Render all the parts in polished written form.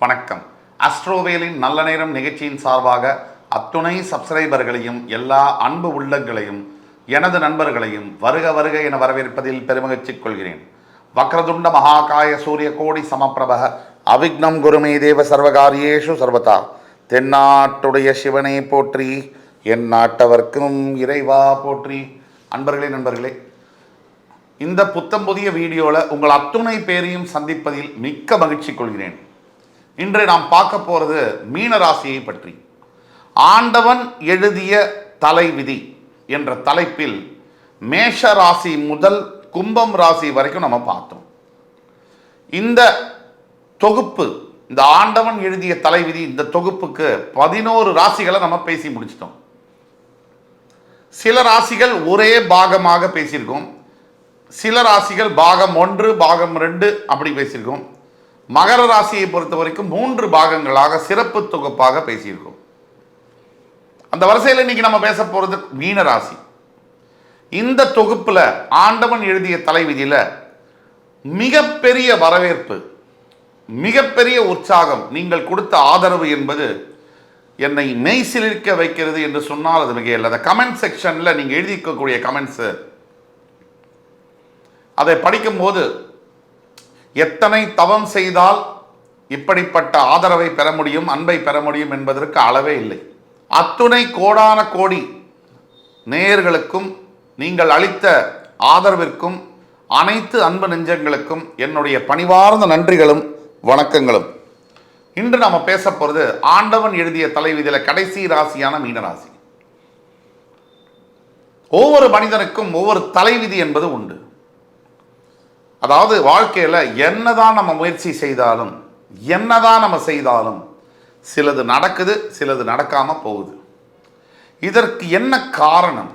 வணக்கம். அஸ்ட்ரோவேலின் நல்ல நேரம் நிகழ்ச்சியின் சார்பாக அத்துணை சப்ஸ்கிரைபர்களையும் எல்லா அன்பு உள்ளங்களையும் எனது நண்பர்களையும் வருக வருக என வரவேற்பதில் பெருமகிழ்ச்சி கொள்கிறேன். வக்ரதுண்ட மகாகாய சூரிய கோடி சமப்பிரபக அவிக்னம் குருமே தேவ சர்வகாரியேஷு சர்வதா. தென்னாட்டுடைய சிவனை போற்றி, என் நாட்டவர்க்கும் இறைவா போற்றி. நண்பர்களே, இந்த புத்தம் புதிய வீடியோவில் உங்கள் அத்துணை பேரையும் சந்திப்பதில் மிக்க மகிழ்ச்சி கொள்கிறேன். இன்று நாம் பார்க்க போகிறது மீன ராசியை பற்றி. ஆண்டவன் எழுதிய தலைவிதி என்ற தலைப்பில் மேஷ ராசி முதல் கும்பம் ராசி வரைக்கும் நம்ம பார்த்தோம். இந்த தொகுப்பு, இந்த ஆண்டவன் எழுதிய தலைவிதி, இந்த தொகுப்புக்கு 11 ராசிகளை நம்ம பேசி முடிச்சிட்டோம். சில ராசிகள் ஒரே பாகமாக பேசியிருக்கோம், சில ராசிகள் பாகம் 1 பாகம் 2 அப்படி பேசியிருக்கோம். மகர ராசியை பொறுத்த வரைக்கும் 3 பாகங்களாக சிறப்பு தொகுப்பாக பேசியிருக்கோம். அந்த வரிசையில் இன்னைக்கு நம்ம பேச போகிறது மீன ராசி. இந்த தொகுப்பில் ஆண்டவன் எழுதிய தலைவிதியில் மிகப்பெரிய வரவேற்பு, மிகப்பெரிய உற்சாகம், நீங்கள் கொடுத்த ஆதரவு என்பது என்னை மெய்சிலிருக்க வைக்கிறது என்று சொன்னால் அது மிக இல்லை. அந்த கமெண்ட் செக்ஷனில் நீங்கள் எழுதிக்கக்கூடிய கமெண்ட்ஸு, அதை படிக்கும்போது எத்தனை தவம் செய்தால் இப்படிப்பட்ட ஆதரவை பெற முடியும், அன்பை பெற முடியும் என்பதற்கு அளவே இல்லை. அத்துணை கோடான கோடி நேயர்களுக்கும் நீங்கள் அளித்த ஆதரவிற்கும் அனைத்து அன்பு நெஞ்சங்களுக்கும் என்னுடைய பணிவார்ந்த நன்றிகளும் வணக்கங்களும். இன்று நாம் பேச போகிறது ஆண்டவன் எழுதிய தலைவிதியில் கடைசி ராசியான மீனராசி. ஒவ்வொரு மனிதனுக்கும் ஒவ்வொரு தலைவிதி என்பது உண்டு. அதாவது வாழ்க்கையில் என்னதான் நம்ம முயற்சி செய்தாலும், என்னதான் நம்ம செய்தாலும் சிலது நடக்குது, சிலது நடக்காமல் போகுது. இதற்கு என்ன காரணம்?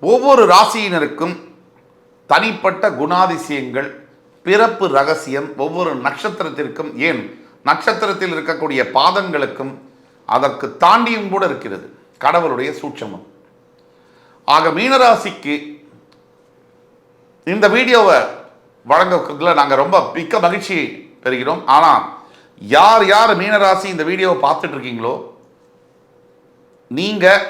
ஒவ்வொரு ராசியினருக்கும் தனிப்பட்ட குணாதிசயங்கள், பிறப்பு ரகசியம், ஒவ்வொரு நட்சத்திரத்திற்கும், ஏன் நட்சத்திரத்தில் இருக்கக்கூடிய பாதங்களுக்கும் அதற்கு தாண்டியும் கூட இருக்கிறது கடவுளுடைய சூட்சமம். ஆக மீனராசிக்கு இந்த வீடியோவை வழங்குறதுல நாங்கள் ரொம்ப மிக்க மகிழ்ச்சி பெறுகிறோம். ஆனால் யார் யார் மீனராசி இந்த வீடியோவை பார்த்துட்டு இருக்கீங்களோ, நீங்கள்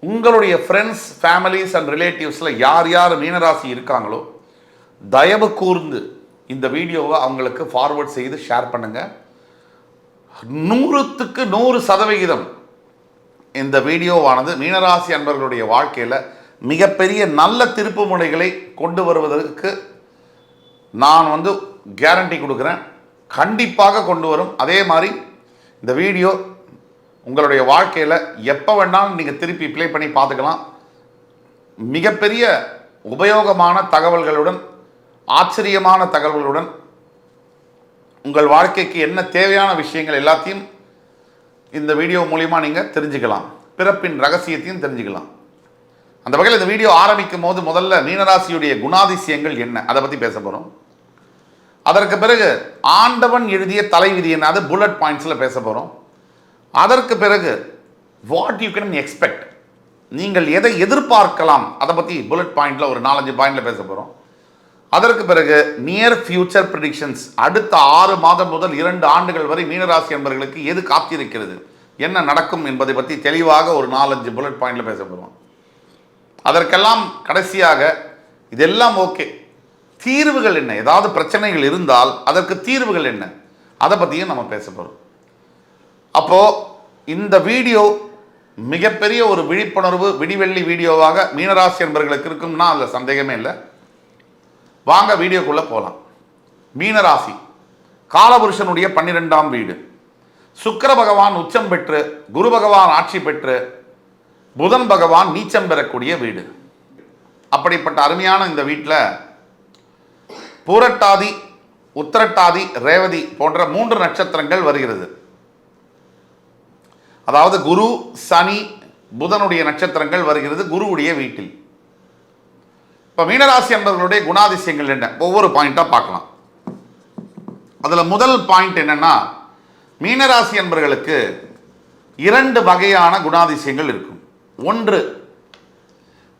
உங்களுடைய ஃப்ரெண்ட்ஸ், ஃபேமிலிஸ் அண்ட் ரிலேட்டிவ்ஸில் யார் யார் மீனராசி இருக்காங்களோ தயவு கூர்ந்து இந்த வீடியோவை அவங்களுக்கு ஃபார்வர்ட் செய்து ஷேர் பண்ணுங்கள். 100க்கு 100% இந்த வீடியோவானது மீனராசி அன்பர்களுடைய வாழ்க்கையில் மிகப்பெரிய நல்ல திருப்பு முனைகளை கொண்டு வருவதற்கு நான் கேரண்டி கொடுக்குறேன். கண்டிப்பாக கொண்டு வரும். அதே மாதிரி இந்த வீடியோ உங்களுடைய வாழ்க்கையில் எப்போ வேணாலும் நீங்கள் திருப்பி ப்ளே பண்ணி பார்த்துக்கலாம். மிகப்பெரிய உபயோகமான தகவல்களுடன், ஆச்சரியமான தகவல்களுடன் உங்கள் வாழ்க்கைக்கு என்ன தேவையான விஷயங்கள் எல்லாத்தையும் இந்த வீடியோ மூலிமா நீங்கள் தெரிஞ்சுக்கலாம். பிறப்பின் ரகசியத்தையும் தெரிஞ்சுக்கலாம். அந்த வகையில் இந்த வீடியோ ஆரம்பிக்கும் போது முதல்ல மீனராசியுடைய குணாதிசயங்கள் என்ன, அதை பற்றி பேச போகிறோம். அதற்கு பிறகு ஆண்டவன் எழுதிய தலைவிதி என்ன, அது புல்லட் பாயிண்ட்ஸில் பேச போகிறோம். அதற்கு பிறகு வாட் யூ கேன் எக்ஸ்பெக்ட், நீங்கள் எதை எதிர்பார்க்கலாம், அதை பற்றி புல்லட் பாயிண்டில் ஒரு 4-5 பாயிண்டில் பேச போகிறோம். அதற்கு பிறகு நியர் ஃபியூச்சர் ப்ரிடிக்ஷன்ஸ், அடுத்த 6 மாதம் முதல் 2 ஆண்டுகள் வரை மீனராசி என்பவர்களுக்கு எது காத்திருக்கிறது, என்ன நடக்கும் என்பதை பற்றி தெளிவாக ஒரு 4-5 புல்லட் பாயிண்டில் பேச போகிறோம். அதற்கெல்லாம் கடைசியாக இதெல்லாம் ஓகே, தீர்வுகள் என்ன, ஏதாவது பிரச்சனைகள் இருந்தால் அதற்கு தீர்வுகள் என்ன, அதை பற்றியும் நம்ம பேச போகிறோம். அப்போது இந்த வீடியோ மிகப்பெரிய ஒரு விழிப்புணர்வு விடிவெள்ளி வீடியோவாக மீனராசி என்பவர்களுக்கு இருக்கும்னா அதில் சந்தேகமே இல்லை. வாங்க வீடியோக்குள்ளே போகலாம். மீனராசி காலபுருஷனுடைய 12ஆம் வீடு. சுக்கிர பகவான் உச்சம் பெற்று, குரு பகவான் ஆட்சி பெற்று, புதன் பகவான் நீச்சம் பெறக்கூடிய வீடு. அப்படிப்பட்ட அருமையான இந்த வீட்டில் பூரட்டாதி, உத்திரட்டாதி, ரேவதி போன்ற 3 நட்சத்திரங்கள் வருகிறது. அதாவது குரு, சனி, புதனுடைய நட்சத்திரங்கள் வருகிறது குருவுடைய வீட்டில். இப்போ மீனராசி என்பவர்களுடைய குணாதிசயங்கள் என்ன, ஒவ்வொரு பாயிண்டாக பார்க்கலாம். அதில் முதல் பாயிண்ட் என்னன்னா, மீனராசி என்பவர்களுக்கு 2 வகையான குணாதிசயங்கள் இருக்கும். ஒன்று,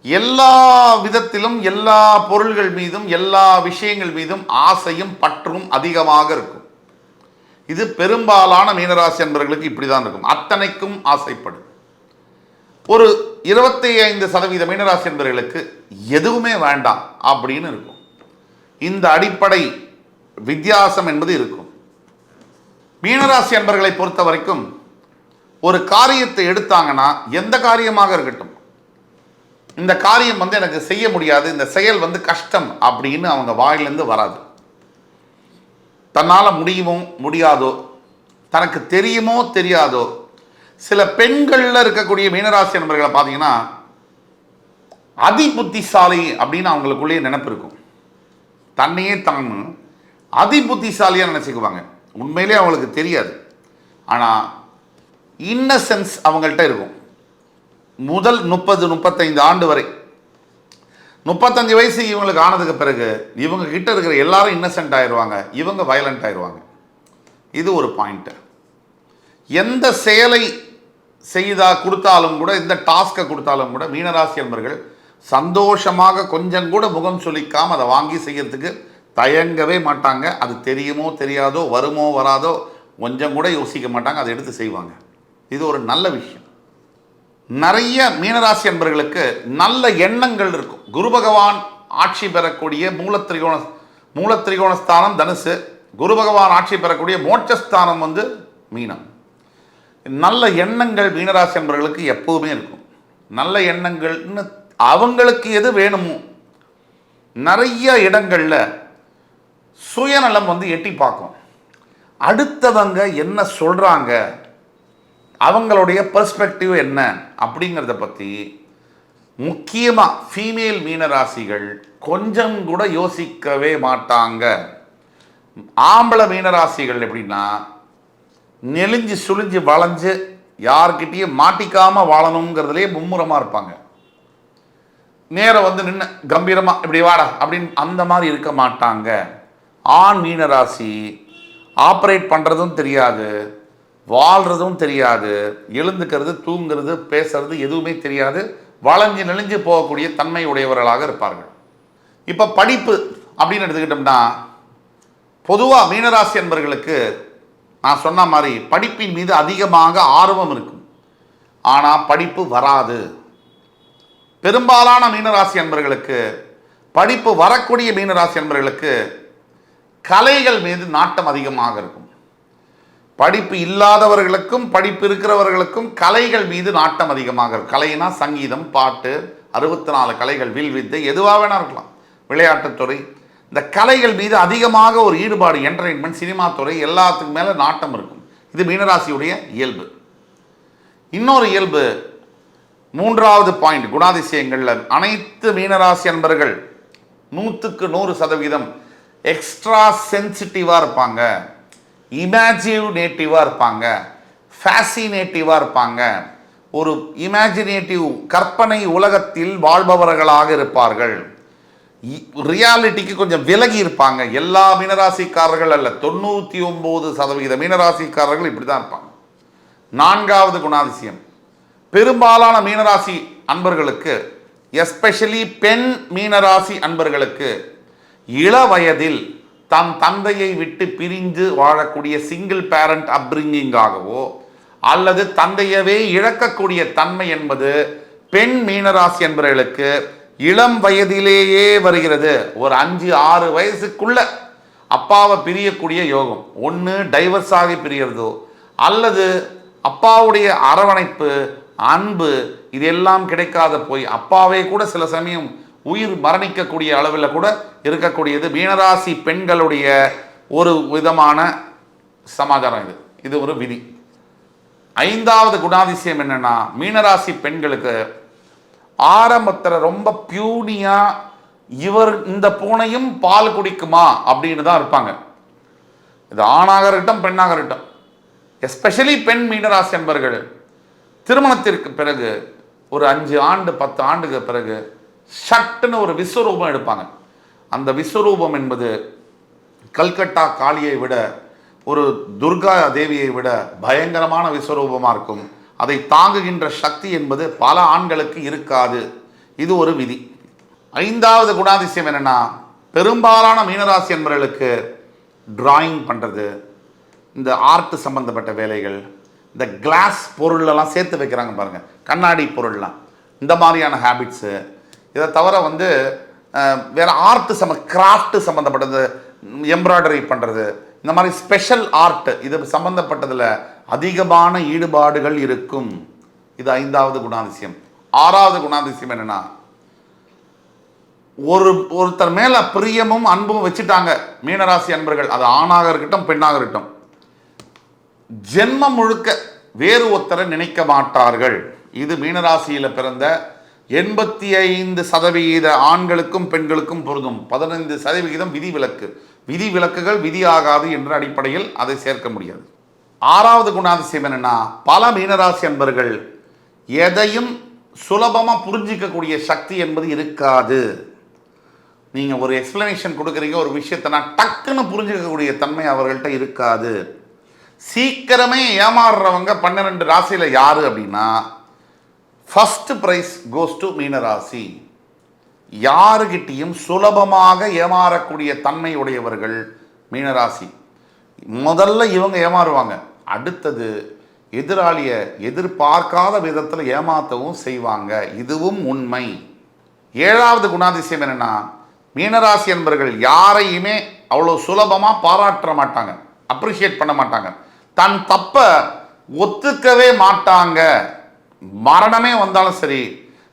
எல்லா விதத்திலும் எல்லா பொருள்கள் மீதும் எல்லா விஷயங்கள் மீதும் ஆசையும் பற்றும் அதிகமாக இருக்கும். இது பெரும்பாலான மீனராசி அன்பர்களுக்கு இப்படி தான் இருக்கும். அத்தனைக்கும் ஆசைப்படும். ஒரு 25% மீனராசி அன்பர்களுக்கு எதுவுமே வேண்டாம் அப்படின்னு இருக்கும். இந்த அடிப்படை வித்தியாசம் என்பது இருக்கும். மீனராசி அன்பர்களை பொறுத்த வரைக்கும் ஒரு காரியத்தை எடுத்தாங்கன்னா, எந்த காரியமாக இருக்கட்டும், இந்த காரியம் எனக்கு செய்ய முடியாது, இந்த செயல் கஷ்டம் அப்படின்னு அவங்க வாயிலிருந்து வராது. தன்னால் முடியுமோ முடியாதோ, தனக்கு தெரியுமோ தெரியாதோ, சில பெண்களில் இருக்கக்கூடிய மீனராசி நண்பர்களை பார்த்தீங்கன்னா அதி புத்திசாலி அப்படின்னு அவங்களுக்குள்ளேயே நினைப்பு இருக்கும். தன்னையே தான் அதி புத்திசாலியாக நினச்சிக்குவாங்க. உண்மையிலே அவங்களுக்கு தெரியாது, ஆனால் இன்னசென்ஸ் அவங்கள்ட்ட இருக்கும். முதல் 30-35 ஆண்டு வரை, 35 வயசு இவங்களுக்கு ஆனதுக்கு பிறகு இவங்க கிட்ட இருக்கிற எல்லாரும் இன்னசென்ட் ஆயிடுவாங்க, இவங்க வயலண்ட் ஆயிடுவாங்க. இது ஒரு பாயிண்ட். எந்த செயலை கொடுத்தாலும் கூட, எந்த டாஸ்கை கொடுத்தாலும் கூட மீனராசி அன்பர்கள் சந்தோஷமாக கொஞ்சம் கூட முகம் சொல்லிக்காமல் அதை வாங்கி செய்யறதுக்கு தயங்கவே மாட்டாங்க. அது தெரியுமோ தெரியாதோ, வருமோ வராதோ, கொஞ்சம் கூட யோசிக்க மாட்டாங்க, அதை எடுத்து செய்வாங்க. இது ஒரு நல்ல விஷயம். நிறைய மீனராசி அன்பர்களுக்கு நல்ல எண்ணங்கள் இருக்கும். குரு பகவான் ஆட்சி பெறக்கூடிய மூலத்திரிகோணஸ்தானம் தனுசு, குரு பகவான் ஆட்சி பெறக்கூடிய மோட்சஸ்தானம் மீனம். நல்ல எண்ணங்கள் மீனராசி அன்பர்களுக்கு எப்பவுமே இருக்கும். நல்ல எண்ணங்கள்னு அவங்களுக்கு எது வேணுமோ, நிறைய இடங்களில் சுயநலம் எட்டி பார்க்கும். அடுத்தவங்க என்ன சொல்கிறாங்க, அவங்களுடைய பெர்ஸ்பெக்டிவ் என்ன அப்படிங்கிறத பற்றி முக்கியமாக ஃபீமேல் மீனராசிகள் கொஞ்சம் கூட யோசிக்கவே மாட்டாங்க. ஆம்பளை மீனராசிகள் எப்படின்னா, நெளிஞ்சு சுழிஞ்சு வளைஞ்சு யார்கிட்டையும் மாட்டிக்காமல் வாழணுங்கிறதுலேயே மும்முரமாக இருப்பாங்க. நேரம் நின்று கம்பீரமாக இப்படி வாடா அப்படின்னு அந்த மாதிரி இருக்க மாட்டாங்க. ஆண் மீனராசி ஆப்ரேட் பண்ணுறதும் தெரியாது, வாழ்கிறதும் தெரியாது, எழுந்துக்கிறது, தூங்குறது, பேசுறது எதுவுமே தெரியாது, வளைஞ்சு நெளிஞ்சு போகக்கூடிய தன்மை உடையவர்களாக இருப்பார்கள். இப்போ படிப்பு அப்படின்னு எடுத்துக்கிட்டோம்னா, பொதுவாக மீனராசி என்பவர்களுக்கு நான் சொன்ன மாதிரி படிப்பின் மீது அதிகமாக ஆர்வம் இருக்கும், ஆனால் படிப்பு வராது. பெரும்பாலான மீனராசி என்பவர்களுக்கு, படிப்பு வரக்கூடிய மீனராசி என்பவர்களுக்கு கலைகள் மீது நாட்டம் அதிகமாக இருக்கும். படிப்பு இல்லாதவர்களுக்கும் படிப்பு இருக்கிறவர்களுக்கும் கலைகள் மீது நாட்டம் அதிகமாக இருக்கும். கலைனா சங்கீதம், பாட்டு, 64 கலைகள், வில் வித்தை, எதுவாக வேணா இருக்கலாம், விளையாட்டுத்துறை, இந்த கலைகள் மீது அதிகமாக ஒரு ஈடுபாடு, என்டர்டெயின்மெண்ட், சினிமா துறை, எல்லாத்துக்கு மேலே நாட்டம் இருக்கும். இது மீனராசியுடைய இயல்பு. இன்னொரு இயல்பு, 3வது பாயிண்ட், குணாதிசயங்களில் அனைத்து மீனராசி அன்பர்கள் 100% எக்ஸ்ட்ரா சென்சிட்டிவாக இருப்பாங்க, இமேஜினேட்டிவாக இருப்பாங்க, ஃபேசினேட்டிவாக இருப்பாங்க. ஒரு இமேஜினேட்டிவ் கற்பனை உலகத்தில் வாழ்பவர்களாக இருப்பார்கள். ரியாலிட்டிக்கு கொஞ்சம் விலகி இருப்பாங்க. எல்லா மீனராசிக்காரர்கள் அல்ல, 99% மீனராசிக்காரர்கள் இப்படி தான் இருப்பாங்க. 4வது குணாதிசயம், பெரும்பாலான மீனராசி அன்பர்களுக்கு, எஸ்பெஷலி பெண் மீனராசி அன்பர்களுக்கு, இள வயதில் தன் தந்தையை விட்டு பிரிந்து வாழக்கூடிய சிங்கிள் பேரண்ட் அப்ரிங்கிங்காகவோ அல்லது தந்தையவே இழக்கக்கூடிய தன்மை என்பது பெண் மீனராசி என்பவர்களுக்கு இளம் வயதிலேயே வருகிறது. ஒரு 5-6 வயசுக்குள்ள அப்பாவை பிரியக்கூடிய யோகம். ஒன்று டைவர்ஸ் ஆகி பிரியறதோ, அல்லது அப்பாவுடைய அரவணைப்பு, அன்பு, இதெல்லாம் கிடைக்காத போய் அப்பாவே கூட சில சமயம் உயிர் மரணிக்கக்கூடிய அளவில் கூட இருக்கக்கூடியது மீனராசி பெண்களுடைய ஒரு விதமான சமாச்சாரம். இது ஒரு விதி. 5வது குணாதிசயம் என்னன்னா, மீனராசி பெண்களுக்கு ஆரம்பத்தில் ரொம்ப பியூனியா, இவர் இந்த பூனையும் பால் குடிக்குமா அப்படின்னு தான் இருப்பாங்க. இது ஆணாக இருக்கட்டும் பெண்ணாக இருக்கட்டும். எஸ்பெஷலி பெண் மீனராசி என்பவர்கள் திருமணத்திற்கு பிறகு ஒரு 5 ஆண்டு 10 ஆண்டுக்கு பிறகு சட்டுன்னு ஒரு விஸ்வரூபம் எடுப்பாங்க. அந்த விஸ்வரூபம் என்பது கல்கட்டா காளியை விட, ஒரு துர்கா தேவியை விட பயங்கரமான விஸ்வரூபமாக இருக்கும். அதை தாங்குகின்ற சக்தி என்பது பல ஆண்களுக்கு இருக்காது. இது ஒரு விதி. 5வது குணாதிசயம் என்னன்னா, பெரும்பாலான மீனராசி என்பவர்களுக்கு டிராயிங் பண்ணுறது, இந்த ஆர்ட் சம்பந்தப்பட்ட வேலைகள், இந்த கிளாஸ் பொருளெல்லாம் சேர்த்து வைக்கிறாங்க பாருங்கள், கண்ணாடி பொருள்லாம், இந்த மாதிரியான ஹேபிட்ஸு. இதை தவிர வந்து வேறு ஆர்ட் கிராஃப்ட் சம்மந்தப்பட்டது, எம்ப்ராய்டரி பண்ணுறது, இந்த மாதிரி ஸ்பெஷல் ஆர்ட் இது சம்பந்தப்பட்டதில் அதிகமான ஈடுபாடுகள் இருக்கும். இது 5வது குணாதிசயம். 6வது குணாதிசயம் என்னென்னா, ஒருத்தர் மேலே பிரியமும் அன்பும் வச்சுட்டாங்க மீனராசி அன்பர்கள், அது ஆணாக இருக்கட்டும் பெண்ணாக இருக்கட்டும், ஜென்மம் முழுக்க வேறு ஒருத்தரை நினைக்க மாட்டார்கள். இது மீனராசியில் பிறந்த 85% ஆண்களுக்கும் பெண்களுக்கும் பொருந்தும். 15% விதிவிலக்கு. விதிவிலக்குகள் விதியாகாது என்ற அடிப்படையில் அதை சேர்க்க முடியாது. 6வது குணாதிசயம் என்னன்னா, பல மீனராசி அன்பர்கள் எதையும் சுலபமாக புரிஞ்சிக்கக்கூடிய சக்தி என்பது இருக்காது. நீங்கள் ஒரு எக்ஸ்பிளனேஷன் கொடுக்குறீங்க, ஒரு விஷயத்தை நான் டக்குன்னு புரிஞ்சுக்கக்கூடிய தன்மை அவர்கள்ட்ட இருக்காது. சீக்கிரமே ஏமாறுறவங்க 12 ராசியில் யாரு அப்படின்னா, ஃபர்ஸ்ட் பிரைஸ் கோஸ் டு மீனராசி. யாருகிட்டையும் சுலபமாக ஏமாறக்கூடிய தன்மை உடையவர்கள் மீனராசி. முதல்ல இவங்க ஏமாறுவாங்க, அடுத்தது எதிராளியை எதிர்பார்க்காத விதத்தில் ஏமாற்றவும் செய்வாங்க. இதுவும் உண்மை. 7வது குணாதிசயம் என்னென்னா, மீனராசி என்பவர்கள் யாரையுமே அவ்வளோ சுலபமாக பாராட்ட மாட்டாங்க, அப்ரிஷியேட் பண்ண மாட்டாங்க, தன் தப்பை ஒத்துக்கவே மாட்டாங்க. மரணமே வந்தாலும் சரி,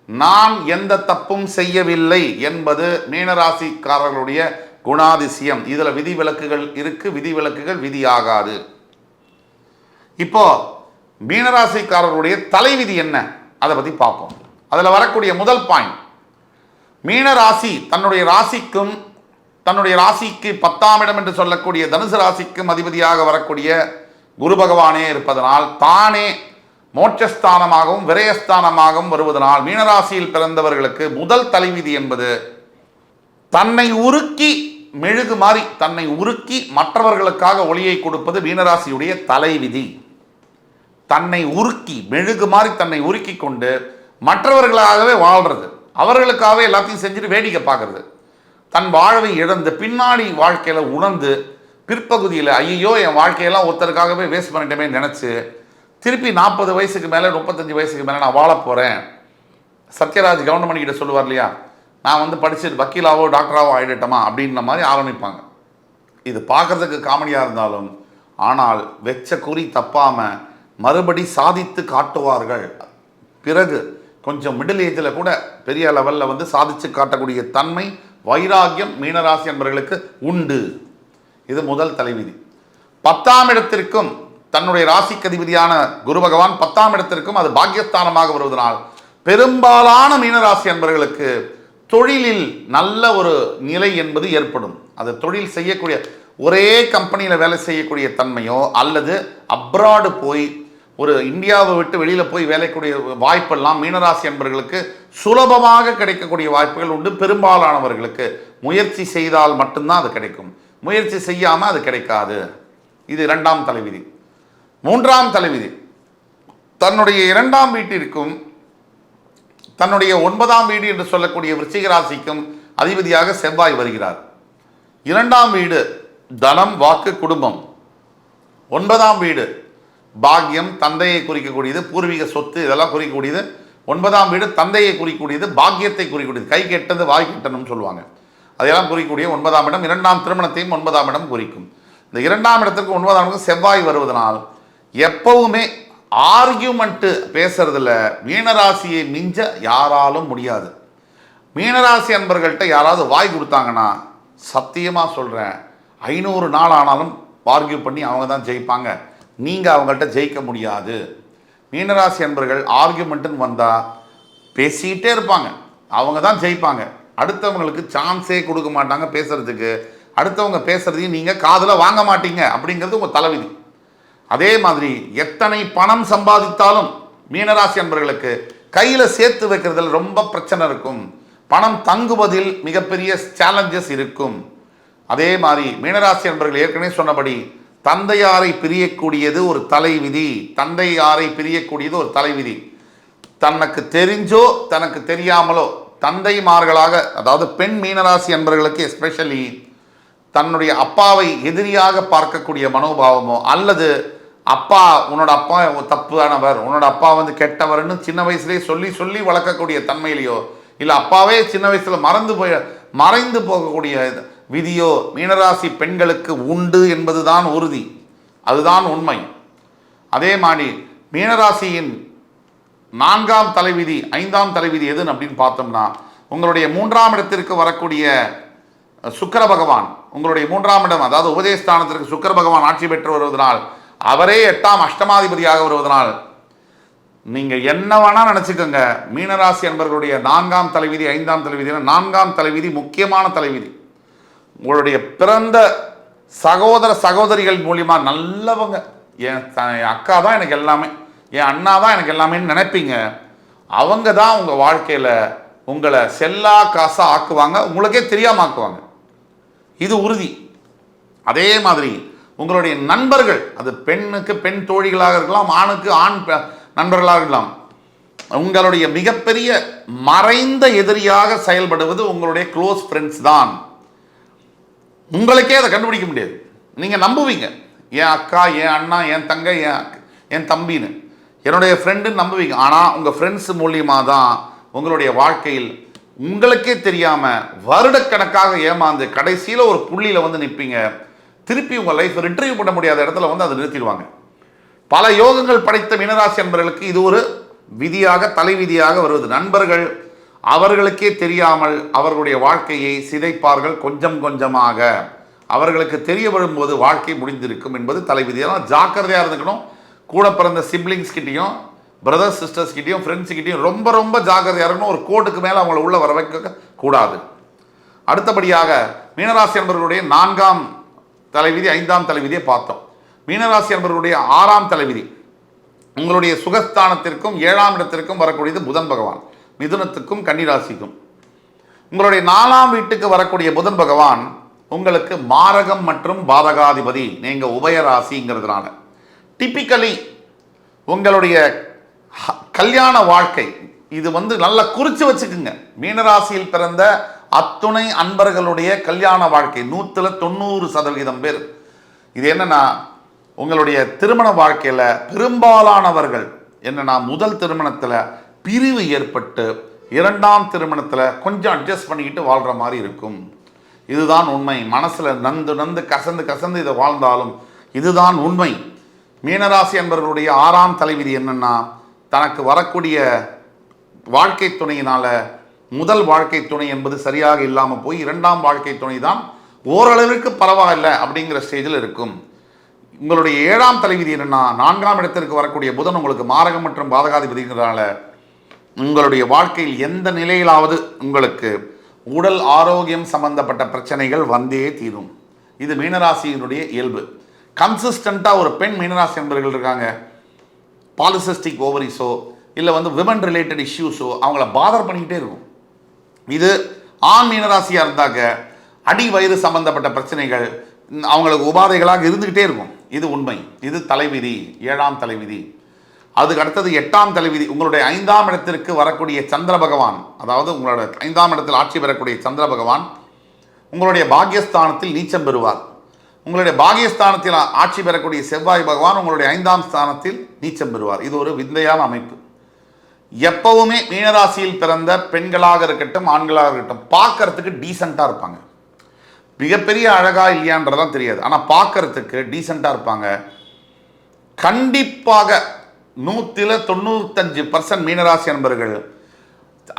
நான் எந்த தப்பும் செய்யவில்லை என்பது மீனராசிக்காரர்களுடைய குணாதிசயம். இதில் விதிவிலக்குகள் இருக்கு, விதிவிலக்குகள் விதியாகாது. இப்போ மீனராசிக்காரர்களுடைய தலைவிதி என்ன, அதை பற்றி பார்ப்போம். அதில் வரக்கூடிய முதல் பாயிண்ட், மீனராசி தன்னுடைய ராசிக்கும் தன்னுடைய ராசிக்கு 10ஆம் இடம் என்று சொல்லக்கூடிய தனுசு ராசிக்கும் அதிபதியாக வரக்கூடிய குரு பகவானே இருப்பதனால், தானே மோட்சஸ்தானமாகவும் விரயஸ்தானமாகவும் வருவதனால், மீனராசியில் பிறந்தவர்களுக்கு முதல் தலைவிதி என்பது தன்னை உருக்கி மெழுகு மாறி தன்னை உருக்கி மற்றவர்களுக்காக ஒளியை கொடுப்பது மீனராசியுடைய தலைவிதி. தன்னை உருக்கி மெழுகு மாறி தன்னை உருக்கி கொண்டு மற்றவர்களாகவே வாழ்றது, அவர்களுக்காகவே எல்லாத்தையும் செஞ்சுட்டு வேடிக்கை பார்க்கறது, தன் வாழ்வை இழந்து பின்னாடி வாழ்க்கையில் உணர்ந்து பிற்பகுதியில் ஐயோ என் வாழ்க்கையெல்லாம் ஒருத்தருக்காகவே வேஸ்ட் பண்ணிட்டோமே நினச்சி திருப்பி 40 வயசுக்கு மேலே 35 வயசுக்கு மேலே நான் வாழ போகிறேன். சத்யராஜ் கவர்மெண்ட் கிட்ட சொல்லுவார் இல்லையா, நான் வந்து படிச்சுட்டு வக்கீலாவோ டாக்டராவோ ஆகிடட்டோமா அப்படின்ற மாதிரி ஆரம்பிப்பாங்க. இது பார்க்குறதுக்கு காமெடியாக இருந்தாலும், ஆனால் வெச்ச குறி தப்பாமல் மறுபடி சாதித்து காட்டுவார்கள். பிறகு கொஞ்சம் மிடில் ஏஜில் கூட பெரிய லெவலில் வந்து சாதித்து காட்டக்கூடிய தன்மை, வைராக்கியம் மீனராசி என்பவர்களுக்கு உண்டு. இது முதல் தலைவிதி. 10ஆம் இடத்திற்கும் தன்னுடைய ராசிக்கு அதிபதியான குரு பகவான் 10ஆம் இடத்திற்கும் அது பாக்கியஸ்தானமாக வருவதனால், பெரும்பாலான மீனராசி என்பவர்களுக்கு தொழிலில் நல்ல ஒரு நிலை என்பது ஏற்படும். அது தொழில் செய்யக்கூடிய ஒரே கம்பெனியில் வேலை செய்யக்கூடிய தன்மையோ அல்லது அப்ராடு போய் ஒரு இந்தியாவை விட்டு வெளியில் போய் வேலைக்கூடிய வாய்ப்பெல்லாம் மீனராசி என்பவர்களுக்கு சுலபமாக கிடைக்கக்கூடிய வாய்ப்புகள் உண்டு. பெரும்பாலானவர்களுக்கு முயற்சி செய்தால் மட்டும்தான் அது கிடைக்கும், முயற்சி செய்யாமல் அது கிடைக்காது. இது 2ஆம் தலைவிதி. 3ஆம் தலைவிதி, தன்னுடைய 2ஆம் வீட்டிற்கும் தன்னுடைய 9ஆம் வீடு என்று சொல்லக்கூடிய விருச்சிக ராசிக்கும் அதிபதியாக செவ்வாய் வருகிறார். 2ஆம் வீடு தனம், வாக்கு, குடும்பம். 9ஆம் வீடு பாக்கியம், தந்தையை குறிக்கக்கூடியது, பூர்வீக சொத்து, இதெல்லாம் குறிக்கக்கூடியது. 9ஆம் வீடு தந்தையை குறிக்கக்கூடியது, பாக்கியத்தை குறிக்கக்கூடியது, கை கெட்டது வாய் கெட்டணும்னு சொல்லுவாங்க, அதையெல்லாம் குறிக்கக்கூடிய 9ஆம் இடம். 2ஆம் திருமணத்தையும் 9ஆம் இடம் குறிக்கும். இந்த 2ஆம் இடத்திற்கு 9ஆம் இடத்துக்கு செவ்வாய் வருவதனால் எப்பவுமே ஆர்கியூமெண்ட்டு பேசுறதுல மீனராசியை மிஞ்ச யாராலும் முடியாது. மீனராசி அன்பர்கள்ட்ட யாராவது வாய் கொடுத்தாங்கன்னா, சத்தியமாக சொல்கிறேன், 500 நாள் ஆனாலும் ஆர்கியூ பண்ணி அவங்க தான் ஜெயிப்பாங்க, நீங்கள் அவங்கள்ட்ட ஜெயிக்க முடியாது. மீனராசி அன்பர்கள் ஆர்கியூமெண்ட்டுன்னு வந்தால் பேசிக்கிட்டே இருப்பாங்க, அவங்க தான் ஜெயிப்பாங்க. அடுத்தவங்களுக்கு சான்ஸே கொடுக்க மாட்டாங்க பேசுகிறதுக்கு. அடுத்தவங்க பேசுகிறதையும் நீங்கள் காதில் வாங்க மாட்டீங்க அப்படிங்கிறது உங்கள் தலைவிதி. அதே மாதிரி எத்தனை பணம் சம்பாதித்தாலும் மீனராசி அன்பர்களுக்கு கையில் சேர்த்து வைக்கிறதுல ரொம்ப பிரச்சனை இருக்கும், பணம் தங்குவதில் மிகப்பெரிய சேலஞ்சஸ் இருக்கும். அதே மாதிரி மீனராசி அன்பர்கள் ஏற்கனவே சொன்னபடி தந்தையாரை பிரியக்கூடியது ஒரு தலைவிதி, தந்தையாரை பிரியக்கூடியது ஒரு தலைவிதி. தனக்கு தெரிஞ்சோ தனக்கு தெரியாமலோ தந்தைமார்களாக, அதாவது பெண் மீனராசி அன்பர்களுக்கு எஸ்பெஷலி தன்னுடைய அப்பாவை எதிரியாக பார்க்கக்கூடிய மனோபாவமோ, அல்லது அப்பா உன்னோட அப்பா தப்பானவர், உன்னோட அப்பா வந்து கெட்டவர்னு சின்ன வயசுலேயே சொல்லி சொல்லி வளர்க்கக்கூடிய தன்மையிலையோ, இல்லை அப்பாவே சின்ன வயசில் மறைந்து போகக்கூடிய விதியோ மீனராசி பெண்களுக்கு உண்டு என்பதுதான் உறுதி, அதுதான் உண்மை. அதே மாதிரி மீனராசியின் 4ஆம் தலைவிதி 5ஆம் தலைவிதி எதுன்னு அப்படின்னு பார்த்தோம்னா, உங்களுடைய 3ஆம் இடத்திற்கு வரக்கூடிய சுக்கிர பகவான், உங்களுடைய 3ஆம் இடம், அதாவது உபதேசஸ்தானத்திற்கு சுக்கிர பகவான் ஆட்சி பெற்று வருவதனால், அவரே 8ஆம் அஷ்டமாதிபதியாக வருவதனால், நீங்கள் என்ன வேணால் நினச்சிக்கோங்க, மீனராசி என்பவர்களுடைய 4ஆம் தலைவிதி 5ஆம் தலைவிதி, 4ஆம் தலைவிதி முக்கியமான தலைவிதி. உங்களுடைய பிறந்த சகோதர சகோதரிகள் மூலியமா நல்லவங்க, என் அக்கா தான் எனக்கு எல்லாமே, என் அண்ணா தான் எனக்கு எல்லாமேன்னு நினைப்பீங்க. அவங்க தான் உங்கள் வாழ்க்கையில் உங்களை செல்லா காசாக ஆக்குவாங்க, உங்களுக்கே தெரியாமல் ஆக்குவாங்க, இது உறுதி. அதே மாதிரி உங்களுடைய நண்பர்கள், அது பெண்ணுக்கு பெண் தோழிகளாக இருக்கலாம், ஆணுக்கு ஆண் நண்பர்களாக இருக்கலாம், உங்களுடைய மிகப்பெரிய மறைந்த எதிரியாக செயல்படுவது உங்களுடைய க்ளோஸ் ஃப்ரெண்ட்ஸ் தான். உங்களுக்கே அதை கண்டுபிடிக்க முடியாது, நீங்கள் நம்புவீங்க, என் அக்கா, என் அண்ணா, என் தங்கை, என் தம்பின்னு என்னுடைய ஃப்ரெண்டுன்னு நம்புவீங்க. ஆனால் உங்கள் ஃப்ரெண்ட்ஸ் மூலியமாக தான் உங்களுடைய வாழ்க்கையில் உங்களுக்கே தெரியாமல் வருடக்கணக்காக ஏமாந்து கடைசியில் ஒரு புள்ளியில் வந்து நிற்பீங்க. திருப்பி உங்கள் லைஃப் ரிட்ரீவ் பண்ண முடியாத இடத்துல வந்து அதை நிறுத்திடுவாங்க. பல யோகங்கள் படைத்த மீனராசி நண்பர்களுக்கு இது ஒரு விதியாக, தலைவிதியாக வருவது. நண்பர்கள் அவர்களுக்கே தெரியாமல் அவர்களுடைய வாழ்க்கையை சிதைப்பார்கள். கொஞ்சம் கொஞ்சமாக அவர்களுக்கு தெரிய வரும்போது வாழ்க்கை முடிந்திருக்கும் என்பது தலைவிதியெல்லாம் ஜாக்கிரதையாக இருந்துக்கணும். கூட பிறந்த சிப்ளிங்ஸ் கிட்டையும், பிரதர்ஸ் சிஸ்டர்ஸ் கிட்டையும், ஃப்ரெண்ட்ஸ் கிட்டையும் ரொம்ப ரொம்ப ஜாக்கிரதையாக இருக்கணும். ஒரு கோட்டுக்கு மேலே அவங்கள உள்ள வர வைக்க கூடாது. அடுத்தபடியாக மீனராசி நண்பர்களுடைய 4ஆம் தலைவிதி 5ஆம் தலைவிதியை பார்த்தோம். மீனராசி நண்பர்களுடைய 6ஆம் தலைவிதி உங்களுடைய சுகஸ்தானத்திற்கும் 7ஆம் இடத்திற்கும் வரக்கூடியது புதன் பகவான், மிதுனத்துக்கும் கன்னிராசிக்கும். உங்களுடைய 4ஆம் வீட்டுக்கு வரக்கூடிய புதன் பகவான் உங்களுக்கு மாரகம் மற்றும் பாதகாதிபதி, நீங்கள் உபயராசிங்கிறதுனால டிப்பிக்கலி உங்களுடைய கல்யாண வாழ்க்கை இது வந்து நல்லா குறித்து வச்சுக்குங்க. மீனராசியில் பிறந்த அத்துணை அன்பர்களுடைய கல்யாண வாழ்க்கை 190% பேர், இது என்னன்னா உங்களுடைய திருமண வாழ்க்கையில் பெரும்பாலானவர்கள் என்னன்னா முதல் திருமணத்தில் பிரிவு ஏற்பட்டு 2ஆம் திருமணத்தில் கொஞ்சம் அட்ஜஸ்ட் பண்ணிக்கிட்டு வாழ்கிற மாதிரி இருக்கும். இதுதான் உண்மை. மனசில் நந்து கசந்து இதை வாழ்ந்தாலும் இதுதான் உண்மை. மீனராசி என்பவர்களுடைய 6ஆம் தலைவிதி என்னன்னா, தனக்கு வரக்கூடிய வாழ்க்கை துணையினால் முதல் வாழ்க்கை துணை என்பது சரியாக இல்லாமல் போய் 2ஆம் வாழ்க்கை துணை தான் ஓரளவிற்கு பரவாயில்லை அப்படிங்கிற ஸ்டேஜில் இருக்கும். உங்களுடைய 7ஆம் தலைவிதி என்னன்னா, 4ஆம் இடத்திற்கு வரக்கூடிய புதன் உங்களுக்கு மாரகம் மற்றும் பாதகாதிபதிங்கிறதுனால உங்களுடைய வாழ்க்கையில் எந்த நிலையிலாவது உங்களுக்கு உடல் ஆரோக்கியம் சம்பந்தப்பட்ட பிரச்சனைகள் வந்தே தீரும். இது மீனராசியினுடைய இயல்பு. கன்சிஸ்டண்ட்டாக ஒரு பெண் மீனராசி நண்பர்கள் இருக்காங்க, பாலிசிஸ்டிக் ஓவரிஸோ இல்லை வந்து விமன் ரிலேட்டட் இஷ்யூஸோ அவங்கள பாதர் பண்ணிக்கிட்டே இருக்கும். இது ஆண் மீனராசியாக இருந்தாக்க அடி வயிறு சம்பந்தப்பட்ட பிரச்சனைகள் அவங்களுக்கு உபாதைகளாக இருந்துக்கிட்டே இருக்கும். இது உண்மை. இது தலைவிதி, 7ஆம் தலைவிதி. அதுக்கு அடுத்தது 8ஆம் தலைவிதி. உங்களுடைய 5ஆம் இடத்திற்கு வரக்கூடிய சந்திர பகவான், அதாவது உங்களோட 5ஆம் இடத்தில் ஆட்சி பெறக்கூடிய சந்திர பகவான் உங்களுடைய பாக்யஸ்தானத்தில் நீச்சம் பெறுவார். உங்களுடைய பாக்யஸ்தானத்தில் ஆட்சி பெறக்கூடிய செவ்வாய் பகவான் உங்களுடைய 5ஆம் ஸ்தானத்தில் நீச்சம் பெறுவார். இது ஒரு விந்தையான அமைப்பு. எப்பவுமே மீனராசியில் பிறந்த பெண்களாக இருக்கட்டும் ஆண்களாக இருக்கட்டும் பார்க்கறதுக்கு டீசெண்டாக இருப்பாங்க. மிகப்பெரிய அழகா இல்லையான்றதான் தெரியாது, ஆனால் பார்க்கறதுக்கு டீசெண்டாக இருப்பாங்க. கண்டிப்பாக 195% மீனராசி நண்பர்கள்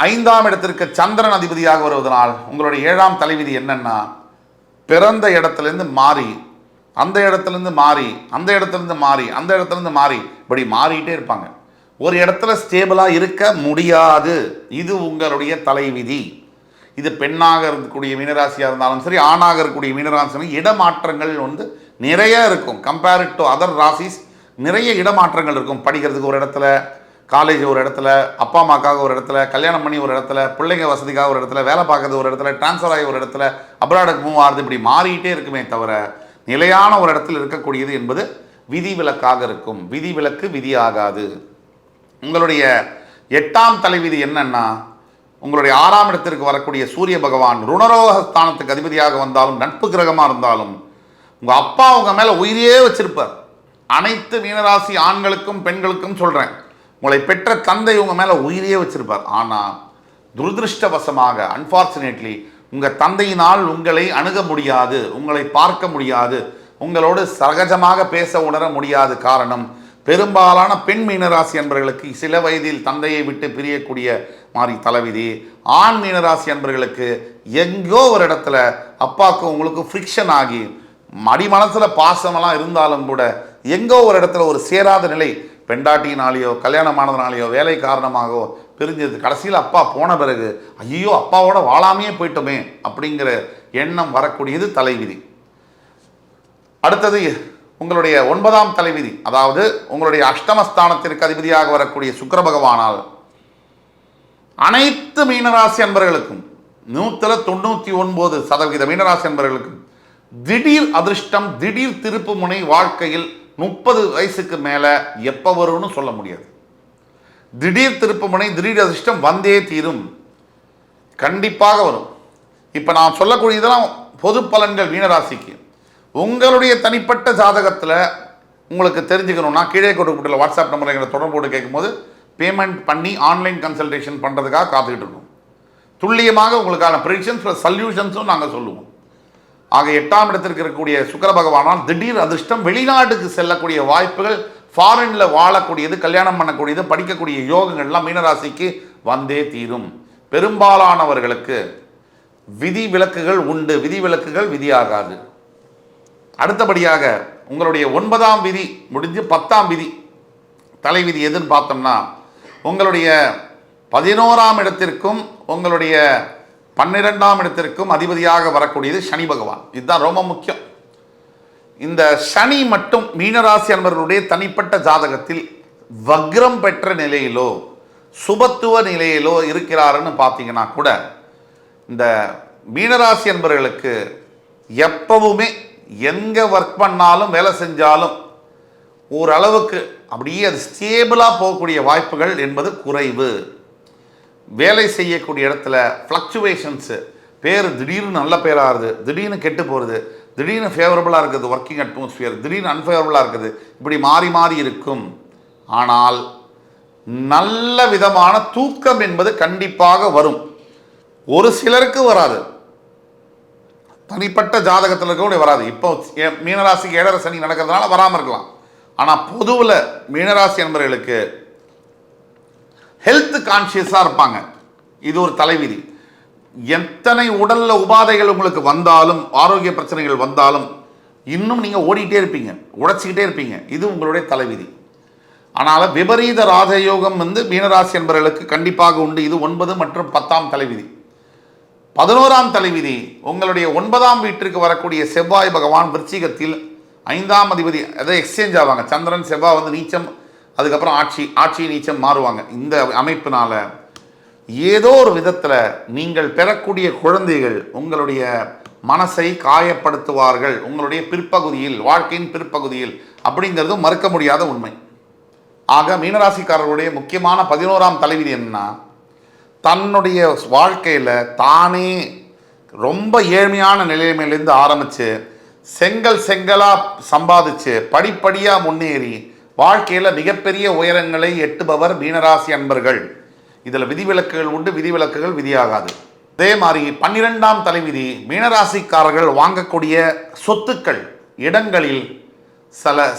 5ஆம் இடத்திற்கு சந்திரன் அதிபதியாக வருவதனால் உங்களுடைய 7ஆம் தலைவிதி என்னன்னா, பிறந்த இடத்துலேருந்து மாறி அந்த இடத்துலேருந்து மாறி அந்த இடத்துலேருந்து மாறி அந்த இடத்துலேருந்து மாறி இப்படி மாறிக்கிட்டே இருப்பாங்க. ஒரு இடத்துல ஸ்டேபிளாக இருக்க முடியாது. இது உங்களுடைய தலைவிதி. இது பெண்ணாக இருக்கக்கூடிய மீனராசியாக இருந்தாலும் சரி, ஆணாக இருக்கக்கூடிய மீனராசி இடமாற்றங்கள் வந்து நிறைய இருக்கும். கம்பேரிட் டு அதர் ராசிஸ் நிறைய இடமாற்றங்கள் இருக்கும். படிக்கிறதுக்கு ஒரு இடத்துல, காலேஜ் ஒரு இடத்துல, அப்பா அம்மாக்காக ஒரு இடத்துல, கல்யாணம் பண்ணி ஒரு இடத்துல, பிள்ளைங்க வசதிக்காக ஒரு இடத்துல, வேலை பார்க்கறது ஒரு இடத்துல, டிரான்ஸ்ஃபர் ஆகி ஒரு இடத்துல, அப்ராடுக்கு மூவ் ஆகுது, இப்படி மாறிக்கிட்டே இருக்குமே தவிர நிலையான ஒரு இடத்துல இருக்கக்கூடியது என்பது விதிவிலக்காக இருக்கும். விதிவிலக்கு விதியாகாது. உங்களுடைய 8ஆம் தலைவிதி என்னன்னா, உங்களுடைய 6ஆம் இடத்திற்கு வரக்கூடிய சூரிய பகவான் ருணரோக ஸ்தானத்துக்கு அதிபதியாக வந்தாலும், நட்பு கிரகமாக இருந்தாலும், உங்கள் அப்பா உங்க மேலே உயிரையே வச்சிருப்பார். அனைத்து மீனராசி ஆண்களுக்கும் பெண்களுக்கும் சொல்கிறேன், உங்களை பெற்ற தந்தை உங்கள் மேலே உயிரையே வச்சிருப்பார். ஆனால் துரதிருஷ்டவசமாக, அன்ஃபார்ச்சுனேட்லி, உங்கள் தந்தையினால் உங்களை அணுக முடியாது, உங்களை பார்க்க முடியாது, உங்களோடு சகஜமாக பேச உணர முடியாது. காரணம், பெரும்பாலான பெண் மீனராசி என்பவர்களுக்கு சில வயதில் தந்தையை விட்டு பிரியக்கூடிய மாதிரி தலைவிதி. ஆண் மீனராசி என்பவர்களுக்கு எங்கோ ஒரு இடத்துல அப்பாவுக்கும் உங்களுக்கு ஃப்ரிக்ஷன் ஆகி மடி மனசில் பாசமெல்லாம் இருந்தாலும் கூட எங்கோ ஒரு இடத்துல ஒரு சேராத நிலை, பெண்டாட்டினாலேயோ கல்யாணமானதுனாலேயோ வேலை காரணமாகவோ பிரிஞ்சது. கடைசியில் அப்பா போன பிறகு ஐயோ அப்பாவோட வாழாமையே போயிட்டோமே அப்படிங்கிற எண்ணம் வரக்கூடியது தலைவிதி. அடுத்தது உங்களுடைய 9ஆம் தலைவிதி, அதாவது உங்களுடைய அஷ்டமஸ்தானத்திற்கு அதிபதியாக வரக்கூடிய சுக்கிர பகவானால் அனைத்து மீனராசி அன்பர்களுக்கும் 99% மீனராசி அன்பர்களுக்கும் திடீர் அதிர்ஷ்டம், திடீர் திருப்பு முனை வாழ்க்கையில் 30 வயசுக்கு மேலே எப்போ வரும்னு சொல்ல முடியாது. திடீர் திருப்பு முனை, திடீர் அதிர்ஷ்டம் வந்தே தீரும், கண்டிப்பாக வரும். இப்போ நான் சொல்லக்கூடியதெல்லாம் பொது பலன்கள் மீனராசிக்கு. உங்களுடைய தனிப்பட்ட ஜாதகத்தில் உங்களுக்கு தெரிஞ்சுக்கணும்னா கீழே கொடுக்கப்பட்டுள்ள வாட்ஸ்அப் நம்பரை எங்களை தொடர்போடு கேட்கும்போது பேமெண்ட் பண்ணி ஆன்லைன் கன்சல்டேஷன் பண்ணுறதுக்காக காத்துக்கிட்டு இருக்கோம். துல்லியமாக உங்களுக்கான ப்ரெடிக்ஷன்ஸ் ப்ளஸ் சொல்யூஷன்ஸும் நாங்கள் சொல்லுவோம். ஆக 8ஆம் இடத்திற்கு இருக்கக்கூடிய சுக்கிர பகவானால் திடீர் அதிர்ஷ்டம், வெளிநாட்டுக்கு செல்லக்கூடிய வாய்ப்புகள், ஃபாரினில் வாழக்கூடியது, கல்யாணம் பண்ணக்கூடியது, படிக்கக்கூடிய யோகங்கள்லாம் மீனராசிக்கு வந்தே தீரும். பெரும்பாலானவர்களுக்கு விதி விலக்குகள் உண்டு, விதி விலக்குகள் விதியாகாது. அடுத்தபடியாக உங்களுடைய 9ஆம் விதி முடிஞ்சு 10ஆம் விதி தலைவிதி எதுன்னு பார்த்தோம்னா, உங்களுடைய 11ஆம் இடத்திற்கும் உங்களுடைய 12ஆம் இடத்திற்கும் அதிபதியாக வரக்கூடியது சனி பகவான். இதுதான் ரொம்ப முக்கியம். இந்த சனி மட்டும் மீனராசி அன்பர்களுடைய தனிப்பட்ட ஜாதகத்தில் வக்ரம் பெற்ற நிலையிலோ சுபத்துவ நிலையிலோ இருக்கிறாருன்னு பார்த்தீங்கன்னா கூட இந்த மீனராசி அன்பர்களுக்கு எப்பவுமே எங்கே ஒர்க் பண்ணாலும் வேலை செஞ்சாலும் ஓரளவுக்கு அப்படியே அது ஸ்டேபிளாக போகக்கூடிய வாய்ப்புகள் என்பது குறைவு. வேலை செய்யக்கூடிய இடத்துல ஃப்ளக்சுவேஷன்ஸு, பேர் திடீர்னு நல்ல பேராகுது, திடீர்னு கெட்டு போகிறது, திடீர்னு ஃபேவரபுளாக இருக்குது ஒர்க்கிங் அட்மாஸ்பியர், திடீர்னு அன்ஃபேவரபுளாக இருக்குது, இப்படி மாறி மாறி இருக்கும். ஆனால் நல்ல விதமான தூக்கம் என்பது கண்டிப்பாக வரும். ஒரு சிலருக்கு வராது, தனிப்பட்ட ஜாதகத்தில் இருக்கக்கூடிய வராது. இப்போ மீனராசிக்கு 7.5 சனி நடக்கிறதுனால வராமல் இருக்கலாம். ஆனால் பொதுவில் மீனராசி என்பவர்களுக்கு ஹெல்த் கான்ஷியஸாக இருப்பாங்க. இது ஒரு தலைவிதி. எத்தனை உடலில் உபாதைகள் உங்களுக்கு வந்தாலும், ஆரோக்கிய பிரச்சனைகள் வந்தாலும் இன்னும் நீங்கள் ஓடிட்டே இருப்பீங்க, உழைச்சிக்கிட்டே இருப்பீங்க. இது உங்களுடைய தலைவிதி. ஆனால் விபரீத ராஜயோகம் மீனராசி என்பவர்களுக்கு கண்டிப்பாக உண்டு. இது 9 மற்றும் 10ஆம் தலைவிதி. 11ஆம் தலைவிதி உங்களுடைய 9ஆம் வீட்டிற்கு வரக்கூடிய செவ்வாய் பகவான் விருச்சிகத்தில் 5ஆம் அதிபதி, அதை எக்ஸ்சேஞ்ச் ஆவாங்க. சந்திரன் செவ்வாய் நீச்சம், அதுக்கப்புறம் ஆட்சி நீச்சம் மாறுவாங்க. இந்த அமைப்பினால ஏதோ ஒரு விதத்தில் நீங்கள் பெறக்கூடிய குழந்தைகள் உங்களுடைய மனசை காயப்படுத்துவார்கள் உங்களுடைய பிற்பகுதியில், வாழ்க்கையின் பிற்பகுதியில், அப்படிங்கிறது மறுக்க முடியாத உண்மை. ஆக மீனராசிக்காரர்களுடைய முக்கியமான 11ஆம் தலைவிதி என்னன்னா, தன்னுடைய வாழ்க்கையில் தானே ரொம்ப ஏழ்மையான நிலைமையிலேருந்து ஆரம்பித்து செங்கலாக சம்பாதிச்சு படிப்படியாக முன்னேறி வாழ்க்கையில் மிகப்பெரிய உயரங்களை எட்டுபவர் மீனராசி அன்பர்கள். இதில் விதிவிலக்குகள் உண்டு, விதிவிலக்குகள் விதியாகாது. அதே மாதிரி 12ஆம் தலைவிதி மீனராசிக்காரர்கள் வாங்கக்கூடிய சொத்துக்கள், இடங்களில்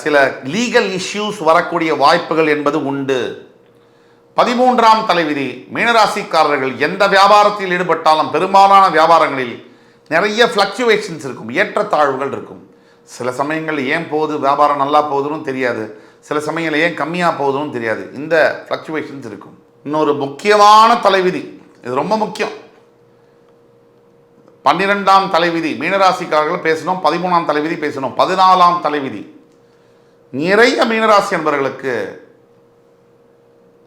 சில லீகல் இஷ்யூஸ் வரக்கூடிய வாய்ப்புகள் என்பது உண்டு. 13ஆம் தலைவிதி மீனராசிக்காரர்கள் எந்த வியாபாரத்தில் ஈடுபட்டாலும் பெரும்பாலான வியாபாரங்களில் நிறைய ஃப்ளக்சுவேஷன்ஸ் இருக்கும், ஏற்றத்தாழ்வுகள் இருக்கும். சில சமயங்கள் ஏன் போகுது, வியாபாரம் நல்லா போகுதுன்னு தெரியாது, சில சமயங்கள் ஏன் கம்மியாக போகுதுன்னு தெரியாது. இந்த ஃப்ளக்சுவேஷன்ஸ் இருக்கும். இன்னொரு முக்கியமான தலைவிதி, இது ரொம்ப முக்கியம். 12ஆம் தலைவிதி மீனராசிக்காரர்கள் பேசணும், 13ஆம் தலைவிதி பேசணும். 14ஆம் தலைவிதி நிறைய மீனராசி என்பவர்களுக்கு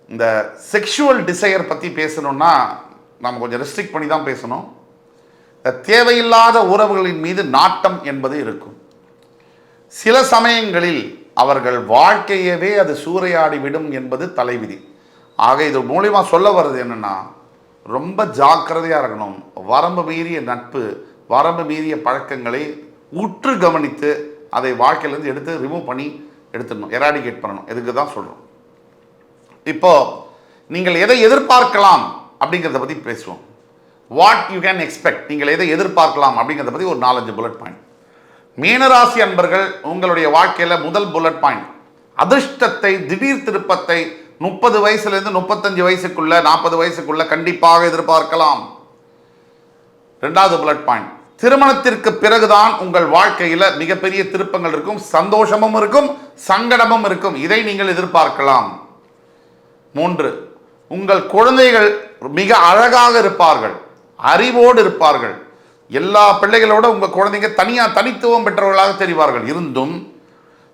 இந்த செக்ஷுவல் டிசையர் பற்றி பேசணும்னா நம்ம கொஞ்சம் ரெஸ்ட்ரிக்ட் பண்ணி தான் பேசணும். தேவையில்லாத உறவுகளின் மீது நாட்டம் என்பது இருக்கும். சில சமயங்களில் அவர்கள் வாழ்க்கையவே அது சூறையாடி விடும் என்பது தலைவிதி. ஆக இது மூலிமா சொல்ல வர்றது என்னென்னா, ரொம்ப ஜாக்கிரதையாக இருக்கணும். வரம்பு மீறிய நட்பு, வரம்பு மீறிய பழக்கங்களை உற்று கவனித்து அதை வாழ்க்கையிலேருந்து எடுத்து ரிமூவ் பண்ணி எடுத்துடணும், எராடிகேட் பண்ணணும். எதுக்கு தான் சொல்கிறோம். இப்போது நீங்கள் எதை எதிர்பார்க்கலாம் அப்படிங்கிறத பற்றி பேசுவோம். வாட் யூ கேன் எக்ஸ்பெக்ட், நீங்கள் எதை எதிர்பார்க்கலாம் அப்படிங்கிறத பற்றி ஒரு 4-5 புல்லட் பாயிண்ட். மீனராசி அன்பர்கள் உங்களுடைய வாழ்க்கையில் முதல் புல்லட் பாயிண்ட், அதிர்ஷ்டத்தை, திடீர் திருப்பத்தை 30 வயசுலேருந்து 35 வயசுக்குள்ள 40 வயசுக்குள்ள கண்டிப்பாக எதிர்பார்க்கலாம். 2வது புல்லட் பாயிண்ட், திருமணத்திற்கு பிறகுதான் உங்கள் வாழ்க்கையில் மிகப்பெரிய திருப்பங்கள் இருக்கும், சந்தோஷமும் இருக்கும், சங்கடமும் இருக்கும். இதை நீங்கள் எதிர்பார்க்கலாம். 3, உங்கள் குழந்தைகள் மிக அழகாக இருப்பார்கள், அறிவோடு இருப்பார்கள். எல்லா பிள்ளைகளோட உங்கள் குழந்தைங்க தனித்துவம் பெற்றவர்களாக தெரிவார்கள். இருந்தும்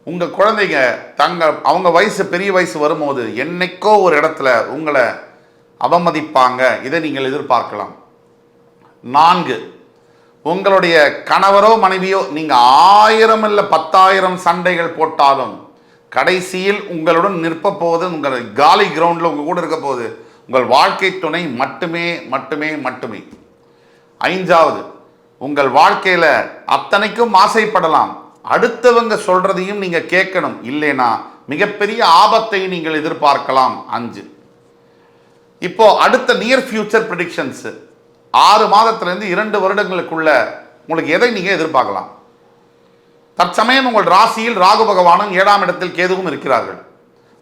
உங்கள் குழந்தைங்க அவங்க வயசு பெரிய வயசு வரும்போது என்னைக்கோ ஒரு இடத்துல உங்களை அவமதிப்பாங்க. இதை நீங்கள் எதிர்பார்க்கலாம். 4, உங்களுடைய கணவரோ மனைவியோ நீங்கள் 1000 இல்லை 10,000 சண்டைகள் போட்டாலும் கடைசியில் உங்களுடன் நிற்ப போவது, உங்கள் காலி கிரவுண்டில் உங்கள் கூட இருக்க போது உங்கள் வாழ்க்கை துணை மட்டுமே மட்டுமே மட்டுமே. 5வது, உங்கள் வாழ்க்கையில் அத்தனைக்கும் ஆசைப்படலாம், அடுத்தவங்க சொல்றதையும் நீங்க கேட்கணும், இல்லைனா மிகப்பெரிய ஆபத்தை நீங்கள் எதிர்பார்க்கலாம். 5. இப்போ அடுத்த நியர் ஃபியூச்சர் ப்ரெடிக்ஷன்ஸ், 6 மாதத்திலிருந்து 2 வருடங்களுக்குள்ள உங்களுக்கு எதை நீங்க எதிர்பார்க்கலாம்? தற்சமயம் உங்கள் ராசியில் ராகு பகவானும் 7ஆம் இடத்தில் கேதுவும் இருக்கிறார்கள்.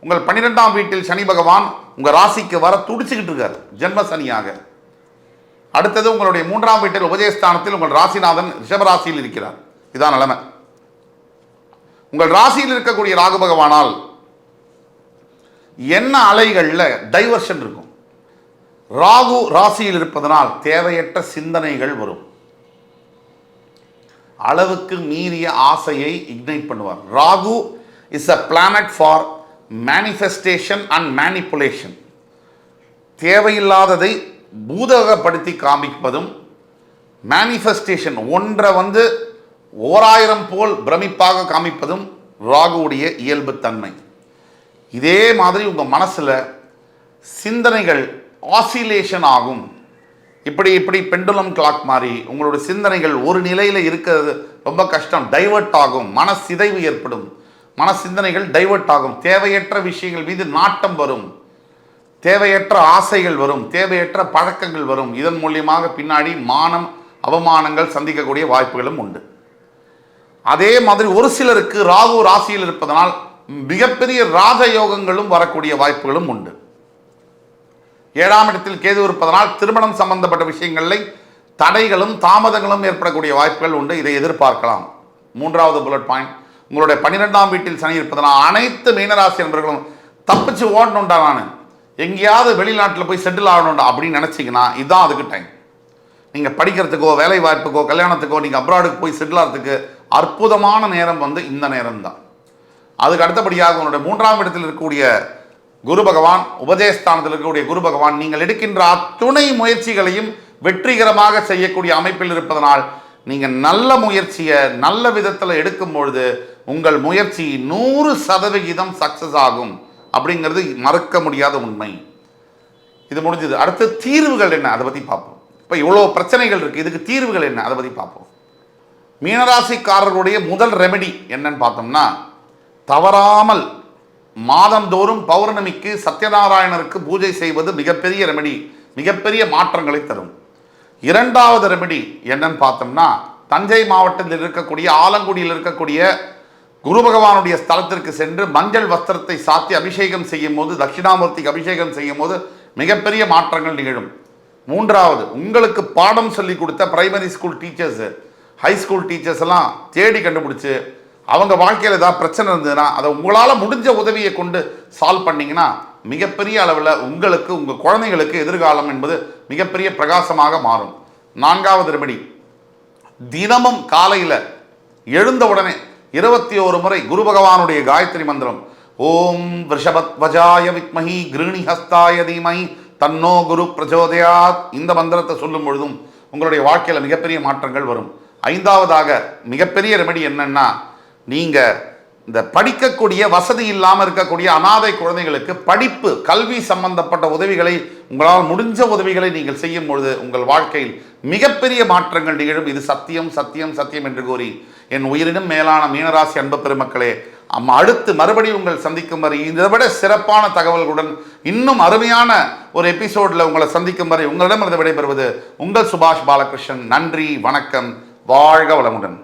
உங்கள் 12ஆம் வீட்டில் சனி பகவான் உங்க ராசிக்கு வர துடிச்சுக்கிட்டு இருக்காரு, ஜென்ம சனியாக. அடுத்தது உங்களுடைய 3ஆம் வீட்டில் உபஜயஸ்தானத்தில் உங்கள் ராசிநாதன் ரிஷபராசியில் இருக்கிறார். இதான் நிலைமை. உங்கள் ராசியில் இருக்கக்கூடிய ராகு பகவானால் என்ன அலைகளில் டைவர்ஷன் இருக்கும். ராகு ராசியில் இருப்பதனால் தேவையற்ற சிந்தனைகள் வரும், அளவுக்கு மீறிய ஆசையை இக்னைட் பண்ணுவார். Rahu is a planet for manifestation and manipulation. தேவையில்லாததை பூதகப்படுத்தி காமிப்பதும், மேனிஃபெஸ்டேஷன் ஒன்றை 1000 போல் பிரமிப்பாக காமிப்பதும் ராகுவுடைய இயல்பு தன்மை. இதே மாதிரி உங்கள் மனசில் சிந்தனைகள் ஆசிலேஷன் ஆகும். இப்படி பெண்டுலம் கிளாக் மாதிரி உங்களுடைய சிந்தனைகள் ஒரு நிலையில் இருக்கிறது ரொம்ப கஷ்டம், டைவர்ட் ஆகும், மனசிதைவு ஏற்படும், சிந்தனைகள் டைவர்ட் ஆகும், தேவையற்ற விஷயங்கள் மீது நாட்டம் வரும், தேவையற்ற ஆசைகள் வரும், தேவையற்ற பழக்கங்கள் வரும். இதன் மூலியமாக பின்னாடி மானம் அவமானங்கள் சந்திக்கக்கூடிய வாய்ப்புகளும் உண்டு. அதே மாதிரி ஒரு சிலருக்கு ராகு ராசியில் இருப்பதனால் மிகப்பெரிய ராஜயோகங்களும் வரக்கூடிய வாய்ப்புகளும் உண்டு. 7ஆம் இடத்தில் கேது இருப்பதனால் திருமணம் சம்பந்தப்பட்ட விஷயங்களில் தடைகளும் தாமதங்களும் ஏற்படக்கூடிய வாய்ப்புகள் உண்டு. இதை எதிர்பார்க்கலாம். 3வது புல்லட் பாயிண்ட், உங்களுடைய 12ஆம் வீட்டில் சனி இருப்பதனால் அனைத்து மீனராசி என்பவர்களும் தப்பிச்சு ஓடணுண்டா, நான் எங்கேயாவது வெளிநாட்டில் போய் செட்டில் ஆகணுண்டா அப்படின்னு நினச்சிங்கன்னா இதுதான் அதுக்கு டைம். நீங்கள் படிக்கிறதுக்கோ வேலை வாய்ப்புக்கோ கல்யாணத்துக்கோ நீங்கள் அப்ராடுக்கு போய் செட்டில் ஆகிறதுக்கு அற்புதமான நேரம் இந்த நேரம் தான். அதுக்கு அடுத்தபடியாக உங்களுடைய 3ஆம் இடத்தில் இருக்கக்கூடிய குரு பகவான், உபஜயஸ்தானத்தில் இருக்கக்கூடிய குரு பகவான் நீங்கள் எடுக்கின்ற அத்துணை முயற்சிகளையும் வெற்றிகரமாக செய்யக்கூடிய அமைப்பில் இருப்பதனால் நீங்கள் நல்ல முயற்சியை நல்ல விதத்தில் எடுக்கும் பொழுது உங்கள் முயற்சி 100% சக்சஸ் ஆகும். அப்படிங்கிறது மறக்க முடியாத உண்மை. இது முடிஞ்சது. அடுத்து தீர்வுகள் என்ன, அதை பற்றி பார்ப்போம். இப்போ இவ்வளோ பிரச்சனைகள் இருக்குது, இதுக்கு தீர்வுகள் என்ன, அதை பற்றி பார்ப்போம். மீனராசிக்காரர்களுடைய முதல் ரெமெடி என்னன்னு பார்த்தோம்னா, தவறாமல் மாதந்தோறும் பௌர்ணமிக்கு சத்யநாராயணருக்கு பூஜை செய்வது மிகப்பெரிய ரெமெடி, மிகப்பெரிய மாற்றங்களை தரும். 2வது ரெமெடி என்னன்னு பார்த்தோம்னா, தஞ்சை மாவட்டத்தில் இருக்கக்கூடிய ஆலங்குடியில் இருக்கக்கூடிய குரு பகவானுடைய ஸ்தலத்திற்கு சென்று மஞ்சள் வஸ்திரத்தை சாத்தி அபிஷேகம் செய்யும் போது, தட்சிணாமூர்த்திக்கு அபிஷேகம் செய்யும் போது மிகப்பெரிய மாற்றங்கள் நிகழும். 3வது, உங்களுக்கு பாடம் சொல்லி கொடுத்த primary school teachers, high school teachers எல்லாம் தேடி கண்டுபிடிச்சு அவங்க வாழ்க்கையில் ஏதாவது பிரச்சனை இருந்ததுன்னா அதை உங்களால் முடிஞ்ச உதவியை கொண்டு சால்வ் பண்ணிங்கன்னா மிகப்பெரிய அளவில் உங்களுக்கு உங்கள் குழந்தைகளுக்கு எதிர்காலம் என்பது மிகப்பெரிய பிரகாசமாக மாறும். 4வது ரெமெடி, தினமும் காலையில் எழுந்த உடனே 21 முறை குரு பகவானுடைய காயத்ரி மந்திரம், ஓம் ரிஷபத்வஜாய வித்மஹி கிருணி ஹஸ்தாய தீமஹி தன்னோ குரு பிரச்சோதயாத், இந்த மந்திரத்தை சொல்லும் பொழுதும் உங்களுடைய வாழ்க்கையில் மிகப்பெரிய மாற்றங்கள் வரும். 5வதாக மிகப்பெரிய ரெமெடி என்னன்னா, நீங்கள் இந்த படிக்கக்கூடிய வசதி இல்லாமல் இருக்கக்கூடிய அனாதை குழந்தைகளுக்கு படிப்பு கல்வி சம்பந்தப்பட்ட உதவிகளை உங்களால் முடிஞ்ச உதவிகளை நீங்கள் செய்யும் பொழுது உங்கள் வாழ்க்கையில் மிகப்பெரிய மாற்றங்கள் நிகழும். இது சத்தியம் சத்தியம் சத்தியம் என்று கூறி என் உயிரினும் மேலான மீனராசி அன்பு பெருமக்களே, அடுத்து மறுபடியும் உங்கள் சந்திக்கும் வரை இதை விட சிறப்பான தகவல்களுடன் இன்னும் அருமையான ஒரு எபிசோடில் உங்களை சந்திக்கும் வரை உங்களிடமிருந்து விடைபெறுவது உங்கள் சுபாஷ் பாலகிருஷ்ணன். நன்றி, வணக்கம், வாழ்க வளமுடன்.